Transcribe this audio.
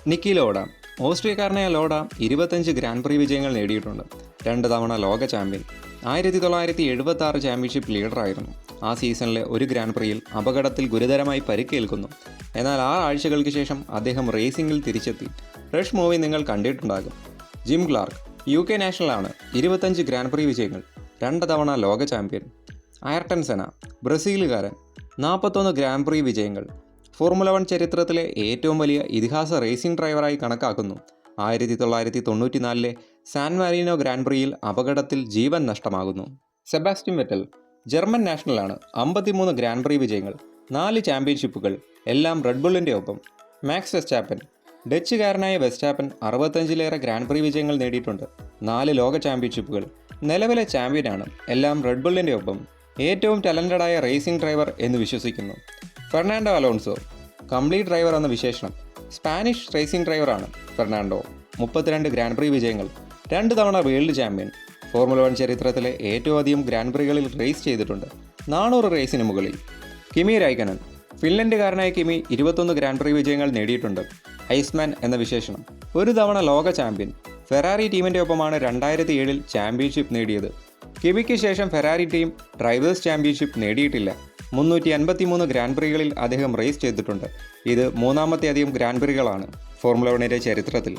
Nikki ലോഡ. ഓസ്ട്രിയക്കാരനായ ലോഡ 25 grand prix വിജയങ്ങൾ നേടിയിട്ടുണ്ട്. 2 തവണ ലോക ചാമ്പ്യൻ. 1976 ചാമ്പ്യൻഷിപ്പ് ലീഡറായിരുന്നു. ആ സീസണിലെ ഒരു ഗ്രാൻഡ് പ്രിയിൽ അപകടത്തിൽ ഗുരുതരമായി പരിക്കേൽക്കുന്നു. എന്നാൽ 6 ആഴ്ചകൾക്ക് ശേഷം അദ്ദേഹം റേസിംഗിൽ തിരിച്ചെത്തി. റഷ് മൂവി നിങ്ങൾ കണ്ടിട്ടുണ്ടാകും. ജിം ക്ലാർക്ക് UK നാഷണലാണ്. 25 ഗ്രാൻഡ് പ്രീ വിജയങ്ങൾ, 2 തവണ ലോക ചാമ്പ്യൻ. അയർട്ടൺ സെന ബ്രസീലുകാരൻ, 41 ഗ്രാൻഡ് പ്രീ വിജയങ്ങൾ. ഫോർമുല 1 ചരിത്രത്തിലെ ഏറ്റവും വലിയ ഇതിഹാസ റേസിംഗ് ഡ്രൈവറായി കണക്കാക്കുന്നു. 1994 സാൻ മാരീനോ ഗ്രാൻഡ് പ്രിയിൽ അപകടത്തിൽ ജീവൻ നഷ്ടമാകുന്നു. സെബാസ്റ്റ്യൻ വെറ്റൽ ജർമ്മൻ നാഷണലാണ്. 53 ഗ്രാൻഡ് പ്രീ വിജയങ്ങൾ, 4 ചാമ്പ്യൻഷിപ്പുകൾ, എല്ലാം റെഡ് ബുള്ളിൻ്റെ ഒപ്പം. മാക്സ് വെസ്റ്റാപ്പൻ ഡച്ചുകാരനായ വെസ്റ്റാപ്പൻ 65ലേറെ ഗ്രാൻഡ് പ്രീ വിജയങ്ങൾ നേടിയിട്ടുണ്ട്. 4 ലോക ചാമ്പ്യൻഷിപ്പുകൾ, നിലവിലെ ചാമ്പ്യനാണ്, എല്ലാം റെഡ് ബുള്ളിൻ്റെ ഒപ്പം. ഏറ്റവും ടാലന്റഡായ റേസിംഗ് ഡ്രൈവർ എന്ന് വിശ്വസിക്കുന്നു. ഫെർണാണ്ടോ അലോൺസോ കംപ്ലീറ്റ് ഡ്രൈവർ എന്ന വിശേഷണം. സ്പാനിഷ് റേസിംഗ് ഡ്രൈവറാണ് ഫെർണാണ്ടോ. 32 ഗ്രാൻഡ് പ്രീ വിജയങ്ങൾ, 2 തവണ വേൾഡ് ചാമ്പ്യൻ. ഫോർമുല 1 ചരിത്രത്തിലെ ഏറ്റവും അധികം ഗ്രാൻഡ് പ്രീകളിൽ റേസ് ചെയ്തിട്ടുണ്ട്, 400 റേസിന് മുകളിൽ. കിമി റൈക്കനൻ ഫിൻലൻഡുകാരനായ കിമി 21 ഗ്രാൻഡ് പ്രീ വിജയങ്ങൾ നേടിയിട്ടുണ്ട്. ഐസ്മാൻ എന്ന വിശേഷണം. 1 തവണ ലോക ചാമ്പ്യൻ. ഫെറാറി ടീമിൻ്റെ ഒപ്പമാണ് 2007 ചാമ്പ്യൻഷിപ്പ് നേടിയത്. കിമിക്ക് ശേഷം ഫെറാറി ടീം ഡ്രൈവേഴ്സ് ചാമ്പ്യൻഷിപ്പ് നേടിയിട്ടില്ല. 353 ഗ്രാൻഡ് പ്രീകളിൽ അദ്ദേഹം റേസ് ചെയ്തിട്ടുണ്ട്. ഇത് 3ാമത്തെ അധികം ഗ്രാൻഡ് പ്രീകളാണ് ഫോർമുല 1 ചരിത്രത്തിൽ.